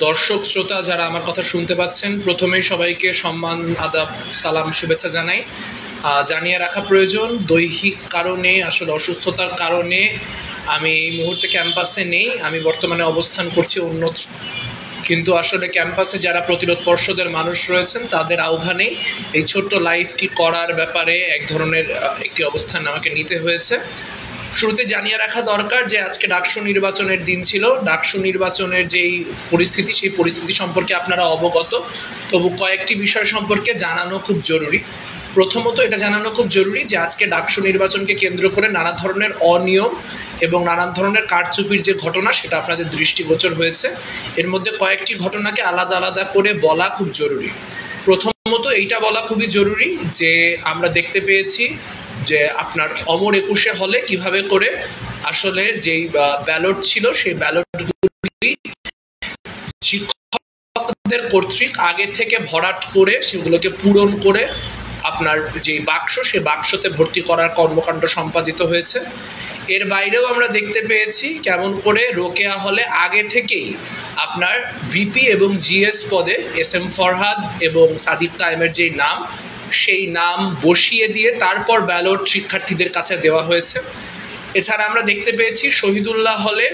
দর্শক শ্রোতা যারা আমার কথা শুনতে পাচ্ছেন, প্রথমেই সবাইকে সম্মান, আদাব, সালাম, শুভেচ্ছা জানাই। জানিয়ে রাখা প্রয়োজন, দৈহিক কারণে, আসলে অসুস্থতার কারণে আমি এই মুহূর্তে ক্যাম্পাসে নেই। আমি বর্তমানে অবস্থান করছি অন্য, কিন্তু আসলে ক্যাম্পাসে যারা প্রতিরোধ পর্ষদের মানুষ রয়েছেন তাদের আহ্বানেই এই ছোট্ট লাইভটি করার ব্যাপারে এক ধরনের একটি অবস্থান আমাকে নিতে হয়েছে। শুরুতে জানিয়ে রাখা দরকার যে আজকে ডাকসু নির্বাচনের দিন ছিল। ডাকসু নির্বাচনের যেই পরিস্থিতি, সেই পরিস্থিতি সম্পর্কে আপনারা অবগত, তবু কয়েকটি বিষয় সম্পর্কে জানানো খুব জরুরি। প্রথমত এটা জানানো খুব জরুরি যে আজকে ডাকসু নির্বাচনকে কেন্দ্র করে নানা ধরনের অনিয়ম এবং নানান ধরনের কারচুপির যে ঘটনা, সেটা আপনাদের দৃষ্টিগোচর হয়েছে। এর মধ্যে কয়েকটি ঘটনাকে আলাদা আলাদা করে বলা খুব জরুরি। প্রথমত এইটা বলা খুবই জরুরি যে আমরা দেখতে পেয়েছি যে আপনার অমর 21 হলে কিভাবে করে আসলে যেই ব্যালট ছিল, সেই ব্যালটগুলি শিক্ষকদের কর্তৃক আগে থেকে ভরাট করে সেগুলোকে পূরণ করে আপনার যে বাক্স, সে বাক্সতে ভর্তি করার কর্মকাণ্ড সম্পাদিত হয়েছে। এর বাইরেও আমরা দেখতে পেয়েছি কেমন করে রোকেয়া হলে আগে থেকেই আপনার ভিপি এবং জিএস পদে SM ফরহাদ এবং সাদিক কায়েমের যে নাম, সেই নাম বসিয়ে দিয়ে তারপর ব্যালট শিক্ষার্থীদের কাছে দেওয়া হয়েছে। এছাড়া আমরা দেখতে পেয়েছি শহীদুল্লাহ হলে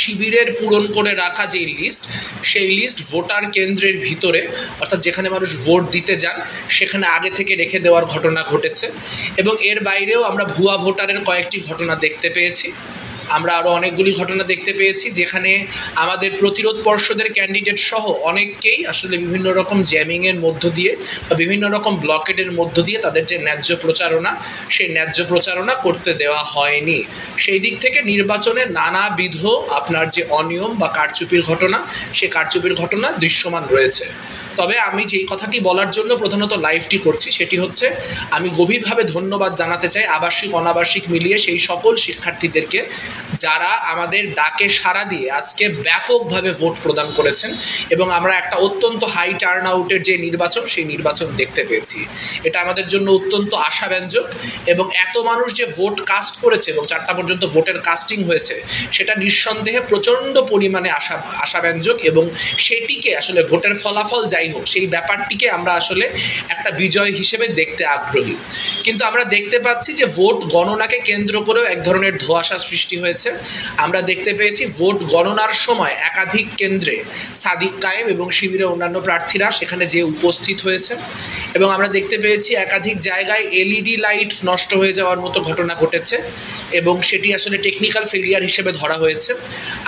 শিবিরের পূরণ করে রাখা যে লিস্ট, সেই লিস্ট ভোটার কেন্দ্রের ভিতরে, অর্থাৎ যেখানে মানুষ ভোট দিতে যান সেখানে আগে থেকে রেখে দেওয়ার ঘটনা ঘটেছে। এবং এর বাইরেও আমরা ভুয়া ভোটারের কয়েকটি ঘটনা দেখতে পেয়েছি। আমরা আরও অনেকগুলি ঘটনা দেখতে পেয়েছি যেখানে আমাদের প্রতিরোধ পর্ষদের ক্যান্ডিডেট সহ অনেককেই আসলে বিভিন্ন রকম জ্যামিংয়ের মধ্য দিয়ে বা বিভিন্ন রকম ব্লকেটের মধ্য দিয়ে তাদের যে ন্যায্য প্রচারণা, সেই ন্যায্য প্রচারণা করতে দেওয়া হয়নি। সেই দিক থেকে নির্বাচনে নানাবিধ আপনার যে অনিয়ম বা কারচুপির ঘটনা, সে কারচুপির ঘটনা দৃশ্যমান রয়েছে। তবে আমি যেই কথাটি বলার জন্য প্রধানত লাইভটি করছি সেটি হচ্ছে, আমি গভীরভাবে ধন্যবাদ জানাতে চাই আবাসিক অনাবাসিক মিলিয়ে সেই সকল শিক্ষার্থীদেরকে যারা আমাদের ডাকে সাড়া দিয়ে আজকে ব্যাপকভাবে ভোট প্রদান করেছেন এবং আমরা একটা অত্যন্ত হাই টার্ন আউটের যে নির্বাচন, সেই নির্বাচন দেখতে পেয়েছি। এটা আমাদের জন্য অত্যন্ত আশাব্যঞ্জক এবং এত মানুষ যে ভোট কাস্ট করেছে এবং 4টা পর্যন্ত ভোটের কাস্টিং হয়েছে, সেটা নিঃসন্দেহে প্রচণ্ড পরিমাণে আশাব্যঞ্জক এবং সেটিকে আসলে ভোটের ফলাফল যাই হোক, সেই ব্যাপারটিকে আমরা আসলে একটা বিজয় হিসেবে দেখতে আগ্রহী। কিন্তু আমরা দেখতে পাচ্ছি যে ভোট গণনাকে কেন্দ্র করেও এক ধরনের ধোঁয়াশা সৃষ্টি হয়েছে। আমরা দেখতে পেয়েছি ভোট গণনার সময় একাধিক কেন্দ্রে সাদিক কায়েম এবং শিবিরের অন্যান্য প্রার্থীরা সেখানে যে উপস্থিত হয়েছে এবং আমরা দেখতে পেয়েছি একাধিক জায়গায় LED লাইট নষ্ট হয়ে যাওয়ার মতো ঘটনা ঘটেছে এবং সেটি আসলে টেকনিক্যাল ফেলিয়ার হিসেবে ধরা হয়েছে।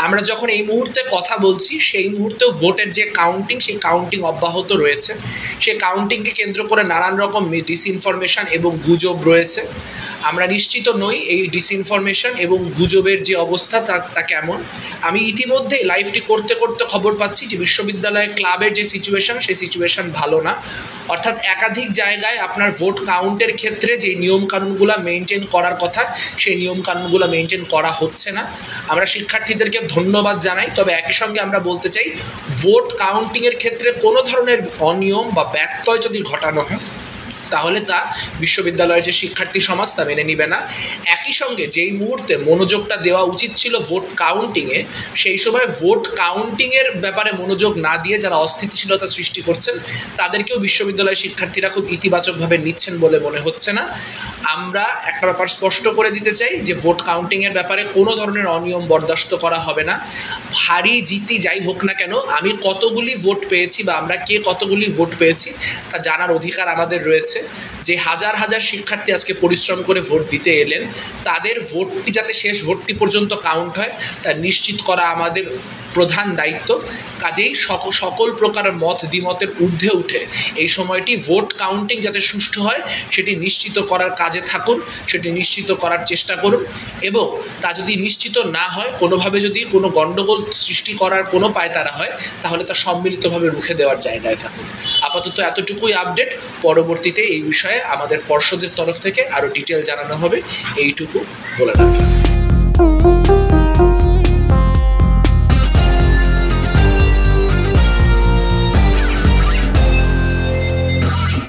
আমরা যখন এই মুহূর্তে কথা বলছি, সেই মুহূর্তেও ভোটের যে কাউন্টিং, সেই কাউন্টিং অব্যাহত রয়েছে। সেই কাউন্টিংকে কেন্দ্র করে নানান রকম ডিসইনফরমেশন এবং গুজব রয়েছে। আমরা নিশ্চিত নই এই ডিসইনফরমেশন এবং গুজবের যে অবস্থা তা কেমন। আমি ইতিমধ্যে লাইভটি করতে করতে খবর পাচ্ছি যে বিশ্ববিদ্যালয় ক্লাবের যে সিচুয়েশন, সেই সিচুয়েশন ভালো না। অর্থাৎ একাধিক জায়গায় আপনার ভোট কাউন্টের ক্ষেত্রে যে নিয়মকানুনগুলো মেনটেন করার কথা, সেই নিয়মকানুনগুলো মেনটেন করা হচ্ছে না। আমরা শিক্ষার্থীদেরকে ধন্যবাদ জানাই, তবে একই সঙ্গে আমরা বলতে চাই ভোট কাউন্টিংয়ের ক্ষেত্রে কোনো ধরনের অনিয়ম বা ব্যত্যয় যদি ঘটানো হয় তাহলে তা বিশ্ববিদ্যালয়ের যে শিক্ষার্থী সমাজ তা মেনে নিবে না। একই সঙ্গে যেই মুহূর্তে মনোযোগটা দেওয়া উচিত ছিল ভোট কাউন্টিংয়ে, সেই সময় ভোট কাউন্টিংয়ের ব্যাপারে মনোযোগ না দিয়ে যারা অস্থিতিশীলতা সৃষ্টি করছেন তাদেরকেও বিশ্ববিদ্যালয়ের শিক্ষার্থীরা খুব ইতিবাচকভাবে নিচ্ছেন বলে মনে হচ্ছে না। আমরা একটা ব্যাপার স্পষ্ট করে দিতে চাই যে ভোট কাউন্টিংয়ের ব্যাপারে কোনো ধরনের অনিয়ম বরদাস্ত করা হবে না। হারি জিতি যাই হোক না কেন, আমি কতগুলি ভোট পেয়েছি বা আমরা কে কতগুলি ভোট পেয়েছি তা জানার অধিকার আমাদের রয়েছে। যে হাজার হাজার শিক্ষার্থী আজকে পরিশ্রম করে ভোট দিতে এলেন, তাদের ভোটটি যাতে শেষ ভোটটি পর্যন্ত কাউন্ট হয় তা নিশ্চিত করা আমাদের প্রধান দায়িত্ব। কাজেই সকল প্রকার মত দ্বিমতের ঊর্ধ্বে উঠে এই সময়টি ভোট কাউন্টিং যাতে সুষ্ঠু হয় সেটি নিশ্চিত করার কাজে থাকুন, সেটি নিশ্চিত করার চেষ্টা করুন এবং তা যদি নিশ্চিত না হয়, কোনোভাবে যদি কোনো গণ্ডগোল সৃষ্টি করার কোনো পায়তারা হয়, তাহলে তা সম্মিলিতভাবে রুখে দেওয়ার জায়গায় থাকুন। আপাতত এতটুকুই আপডেট। পরবর্তীতে এই বিষয়ে আমাদের পর্ষদের তরফ থেকে আরও ডিটেল জানানো হবে, এইটুকু বলে রাখলাম।